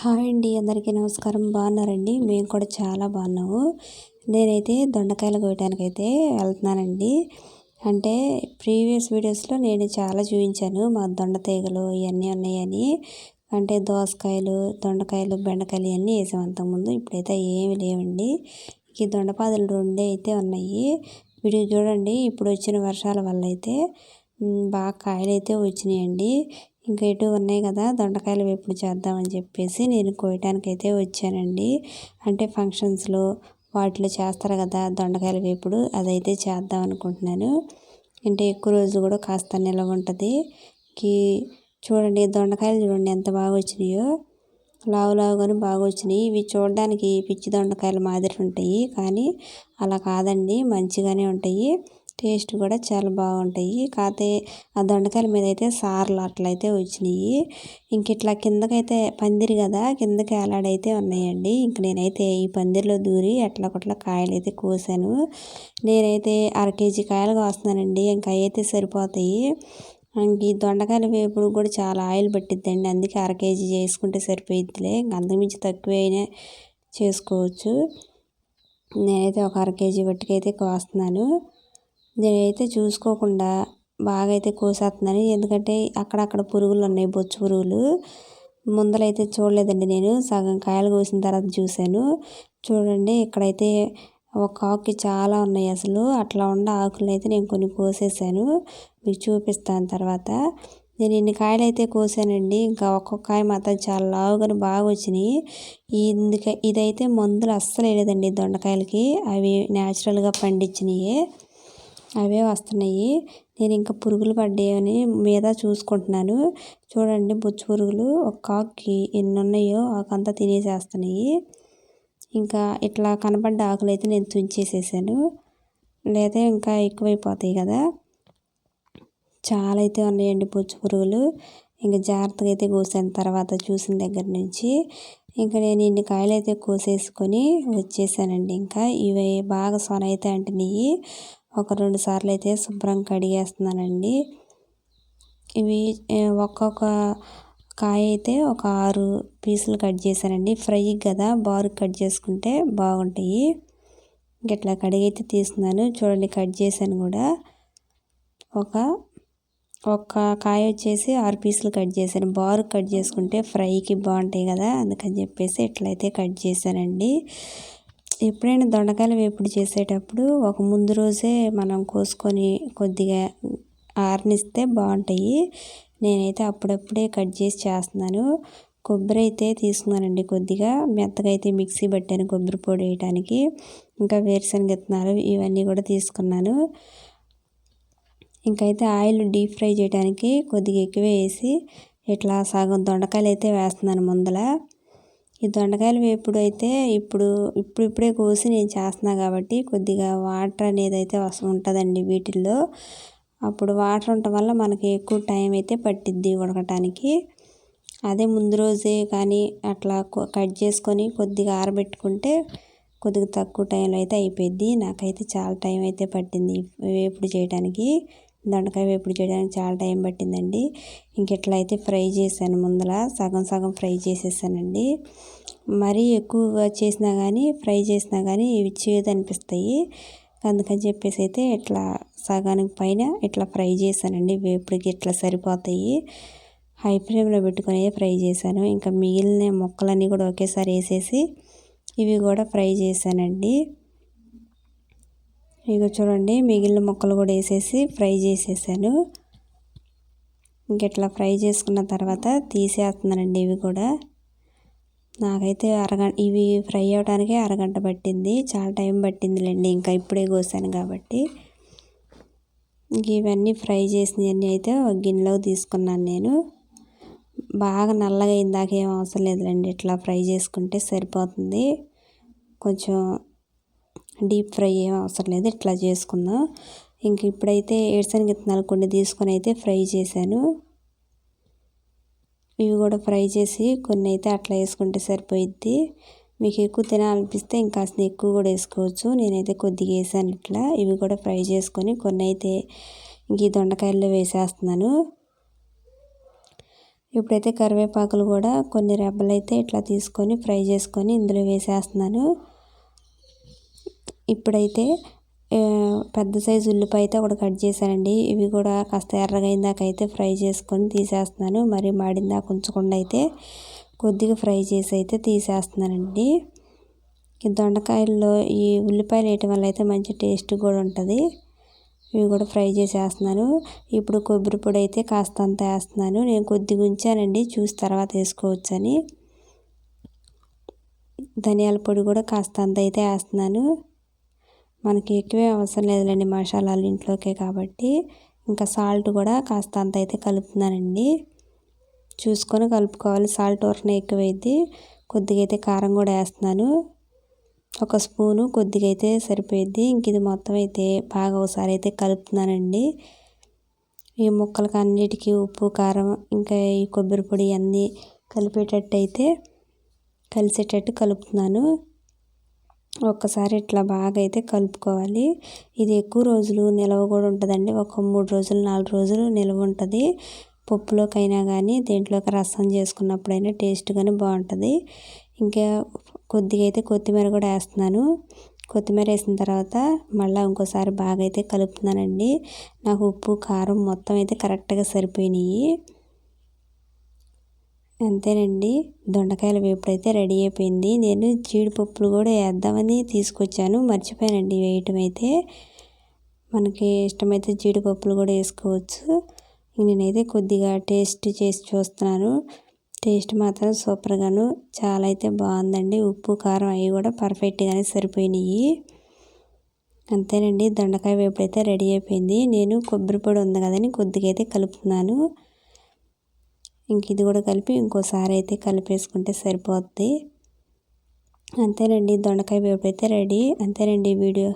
Hi అండి, అందరికీ నమస్కారం. బాగున్నారండి? మేము కూడా చాలా బాగున్నాము. నేనైతే దొండకాయలు కోయటానికైతే వెళ్తున్నానండి. అంటే ప్రీవియస్ వీడియోస్లో నేను చాలా చూపించాను మా దొండ తీగలు ఇవన్నీ ఉన్నాయని. అంటే దోసకాయలు, దొండకాయలు, బెండకాయలు ఇవన్నీ వేసాం అంతకుముందు. ఇప్పుడైతే ఏమి లేవండి. ఈ దొండపాదులు రెండే అయితే ఉన్నాయి. వీడియో చూడండి. ఇప్పుడు వచ్చిన వర్షాల వల్ల అయితే బాగా కాయలు అయితే వచ్చినాయండి. ఇంకా ఎటు ఉన్నాయి కదా, దొండకాయలు వేపుడు చేద్దామని చెప్పేసి నేను కోయటానికైతే వచ్చానండి. అంటే ఫంక్షన్స్లో వాటిలో చేస్తారు కదా దొండకాయల వేపుడు, అదైతే చేద్దాం అనుకుంటున్నాను. అంటే ఎక్కువ రోజు కూడా కాస్త నిల్వ ఉంటుంది. చూడండి దొండకాయలు చూడండి ఎంత బాగా వచ్చినాయో, లావు లావుగాను బాగా వచ్చినాయి. ఇవి చూడడానికి పిచ్చి దొండకాయలు మాదిరి ఉంటాయి, కానీ అలా కాదండి, మంచిగానే ఉంటాయి. టేస్ట్ కూడా చాలా బాగుంటాయి. కాకపోతే ఆ దొండకాయల మీద అయితే సార్లు అట్లయితే వచ్చినాయి. ఇంక ఇట్లా కిందకైతే పందిరి కదా, కిందకి వేలాడైతే ఉన్నాయండి. ఇంక నేనైతే ఈ పందిరిలో దూరి కొట్ల కాయలు అయితే కోసాను. నేనైతే 1/2 కేజీ కాయలు కోస్తున్నానండి. ఇంకా అయితే సరిపోతాయి. ఇంక ఈ దొండకాయలు వేపుడు కూడా చాలా ఆయిల్ పట్టిద్దండి. అందుకే 1/2 కేజీ చేసుకుంటే సరిపోయిద్దిలే. ఇంక అంతకుమించి తక్కువ అయినా చేసుకోవచ్చు. నేనైతే ఒక 1/2 కేజీ వట్టుకైతే కోస్తున్నాను. నేనైతే చూసుకోకుండా బాగా అయితే కోసేస్తున్నాను. ఎందుకంటే అక్కడక్కడ పురుగులు ఉన్నాయి, బొచ్చు పురుగులు. ముందలైతే చూడలేదండి, నేను సగం కాయలు కోసిన తర్వాత చూశాను. చూడండి ఇక్కడైతే ఒక ఆకుకి చాలా ఉన్నాయి అసలు. అట్లా ఉన్న ఆకులను అయితే నేను కొన్ని కోసేసాను, మీకు చూపిస్తాను తర్వాత. నేను ఇన్ని కాయలు అయితే కోసానండి. ఇంకా ఒక్కొక్క కాయ మాత్రం చాలా లావుగాను బాగా వచ్చినాయి. ఇదైతే మందులు అస్సలు వేయలేదండి దొండకాయలకి, అవి న్యాచురల్గా పండించినవి అవే వస్తున్నాయి. నేను ఇంకా పురుగులు పడ్డాయని మీద చూసుకుంటున్నాను. చూడండి బొచ్చు పురుగులు ఒక ఆకుకి ఎన్ని ఉన్నాయో ఆకంతా తినేసేస్తున్నాయి. ఇంకా ఇట్లా కనపడ్డ ఆకులు అయితే నేను తుంచేసేసాను, లేదా ఇంకా ఎక్కువైపోతాయి కదా. చాలా అయితే ఉన్నాయండి బొచ్చు పురుగులు. ఇంకా జాగ్రత్తగా అయితే కోసాను తర్వాత చూసిన దగ్గర నుంచి. ఇంకా నేను ఇన్ని కాయలు అయితే కోసేసుకొని వచ్చేసానండి. ఇంకా ఇవి బాగా సొన అయితే అంటున్నాయి. ఒక 2 సార్లు అయితే శుభ్రం కడిగేస్తున్నానండి. ఇవి ఒక్కొక్క కాయ అయితే ఒక 6 పీసులు కట్ చేశానండి. ఫ్రై కదా, బారుగా కట్ చేసుకుంటే బాగుంటాయి. ఇట్లా కడిగైతే తీసుకున్నాను. చూడండి కట్ చేశాను కూడా. ఒక్క కాయ వచ్చేసి 6 పీసులు కట్ చేశాను. బారు కట్ చేసుకుంటే ఫ్రైకి బాగుంటాయి కదా, అందుకని చెప్పేసి ఇట్లయితే కట్ చేశానండి. ఎప్పుడైనా దొండకాయలు వేపుడు చేసేటప్పుడు ఒక ముందు రోజే మనం కోసుకొని కొద్దిగా ఆరనిస్తే బాగుంటాయి. నేనైతే అప్పుడప్పుడే కట్ చేసి చేస్తున్నాను. కొబ్బరి అయితే తీసుకున్నానండి, కొద్దిగా మెత్తగా అయితే మిక్సీ పట్టాను కొబ్బరి పొడి వేయడానికి. ఇంకా వేరుశనగ విత్తనాలు ఇవన్నీ కూడా తీసుకున్నాను. ఇంకైతే ఆయిల్ డీప్ ఫ్రై చేయడానికి కొద్దిగా ఎక్కువ వేసి ఇట్లా సగం దొండకాయలు అయితే వేస్తున్నాను ముందల. ఈ దొండకాయలు వేపుడు అయితే ఇప్పుడే కోసి నేను చేస్తున్నా కాబట్టి కొద్దిగా వాటర్ అనేది అయితే ఉంటుందండి వీటిల్లో. అప్పుడు వాటర్ ఉండటం వల్ల మనకి ఎక్కువ టైం అయితే పట్టిద్ది ఉడకటానికి. అదే ముందు రోజే కానీ అట్లా కట్ చేసుకొని కొద్దిగా ఆరబెట్టుకుంటే కొద్దిగా తక్కువ టైంలో అయితే అయిపోయింది. నాకైతే చాలా టైం అయితే పట్టింది వేపుడు చేయడానికి. దొండకాయ వేపుడు చేయడానికి చాలా టైం పట్టిందండి. ఇట్లా అయితే ఫ్రై చేశాను ముందర, సగం సగం ఫ్రై చేసేసానండి. మరీ ఎక్కువగా చేసినా కానీ ఫ్రై చేసినా కానీ ఇవి చేదు అనిపిస్తాయి. అందుకని చెప్పేసి అయితే ఇట్లా సగానికి పైన ఇట్లా ఫ్రై చేశానండి. వేపుడికి ఇట్లా సరిపోతాయి. హై ఫ్లేమ్లో పెట్టుకొని ఫ్రై చేశాను. ఇంకా మిగిలిన ముక్కలన్నీ కూడా ఒకేసారి వేసేసి ఇవి కూడా ఫ్రై చేశానండి. ఇక చూడండి మిగిలిన ముక్కలు కూడా వేసేసి ఫ్రై చేసేసాను. ఇట్లా ఫ్రై చేసుకున్న తర్వాత తీసేస్తున్నానండి. ఇవి కూడా నాకైతే ఇవి ఫ్రై అవ్వడానికే అరగంట పట్టింది. చాలా టైం పట్టిందిలేండి, ఇంకా ఇప్పుడే కోసాను కాబట్టి. ఇవన్నీ ఫ్రై చేసినవన్నీ అయితే ఒక గిన్నెలోకి తీసుకున్నాను నేను. బాగా నల్లగా ఇందాక ఏం అవసరం లేదులేండి, ఇట్లా ఫ్రై చేసుకుంటే సరిపోతుంది. కొంచెం డీప్ ఫ్రై ఏం అవసరం లేదు, ఇట్లా చేసుకుందాం. ఇప్పుడైతే వేరుశనగ విత్తనాలు కొన్ని తీసుకొని అయితే ఫ్రై చేశాను. ఇవి కూడా ఫ్రై చేసి కొన్ని అయితే అట్లా వేసుకుంటే సరిపోయిద్ది. మీకు ఎక్కువ తినాలనిపిస్తే ఇంకాస్త ఎక్కువ కూడా వేసుకోవచ్చు. నేనైతే కొద్దిగా వేసాను ఇట్లా. ఇవి కూడా ఫ్రై చేసుకొని కొన్ని అయితే ఈ దొండకాయల్లో వేసేస్తున్నాను. ఇప్పుడైతే కరివేపాకులు కూడా కొన్ని రెబ్బలు అయితే ఇట్లా తీసుకొని ఫ్రై చేసుకొని ఇందులో వేసేస్తున్నాను. ఇప్పుడైతే పెద్ద సైజు ఉల్లిపాయ అయితే ఒకటి కట్ చేశానండి. ఇవి కూడా కాస్త ఎర్రగా అయిందాక అయితే ఫ్రై చేసుకొని తీసేస్తున్నాను. మరి మాడిందాక ఉంచకుండా అయితే కొద్దిగా ఫ్రై చేసి అయితే తీసేస్తున్నానండి. ఈ దొండకాయల్లో ఈ ఉల్లిపాయలు వేయటం వల్ల అయితే మంచి టేస్ట్ కూడా ఉంటుంది. ఇవి కూడా ఫ్రై చేసేస్తున్నాను. ఇప్పుడు కొబ్బరి పొడి అయితే కాస్త అంత వేస్తున్నాను. నేను కొద్దిగా ఉంచానండి, చూసి తర్వాత వేసుకోవచ్చని. ధనియాల పొడి కూడా కాస్త అంత అయితే వేస్తున్నాను. మనకి ఎక్కువే అవసరం లేదులేండి, మసాలాలు ఇంట్లోకే కాబట్టి. ఇంకా సాల్ట్ కూడా కాస్త అంత అయితే కలుపుతున్నానండి. చూసుకొని కలుపుకోవాలి, సాల్ట్ ఊరకనే ఎక్కువైద్ది. కొద్దిగా అయితే కారం కూడా వేస్తున్నాను. ఒక స్పూను కొద్దిగా అయితే సరిపోయిద్ది. ఇంక ఇది మొత్తం అయితే బాగా ఒకసారి అయితే కలుపుతున్నానండి. ఈ ముక్కలకి అన్నిటికీ ఉప్పు కారం ఇంకా ఈ కొబ్బరి పొడి అన్నీ కలిసేటట్టు కలుపుతున్నాను. ఒక్కసారి ఇట్లా బాగా అయితే కలుపుకోవాలి. ఇది ఎక్కువ రోజులు నిల్వ కూడా ఉంటుందండి. ఒక 3 రోజులు 4 రోజులు నిల్వ ఉంటుంది. పప్పులోకైనా కానీ దేంట్లోకి రసం చేసుకున్నప్పుడైనా టేస్ట్ కానీ బాగుంటుంది. ఇంకా కొద్దిగా అయితే కొత్తిమీర కూడా వేస్తున్నాను. కొత్తిమీర వేసిన తర్వాత మళ్ళీ ఇంకోసారి బాగా అయితే కలుపుతున్నానండి. నాకు ఉప్పు కారం మొత్తం అయితే కరెక్ట్గా సరిపోయినాయి. అంతేనండి, దొండకాయల వేపుడు అయితే రెడీ అయిపోయింది. నేను జీడిపప్పులు కూడా వేద్దామని తీసుకొచ్చాను, మర్చిపోయానండి వేయటం అయితే. మనకి ఇష్టమైతే జీడిపప్పులు కూడా వేసుకోవచ్చు. నేనైతే కొద్దిగా టేస్ట్ చేసి చూస్తున్నాను. టేస్ట్ మాత్రం సూపర్గాను చాలా అయితే బాగుందండి. ఉప్పు కారం అవి కూడా పర్ఫెక్ట్గానే సరిపోయినాయి. అంతేనండి, దొండకాయ వేపుడు అయితే రెడీ అయిపోయింది. నేను కొబ్బరి పొడి ఉంది కదని కొద్దిగా అయితే కలుపుతున్నాను. ఇంక ఇది కూడా కలిపి ఇంకోసారి అయితే కలిపేసుకుంటే సరిపోద్ది. అంతేనండి, దొండకాయ వేపుడు అయితే రెడీ. అంతేనండి వీడియో.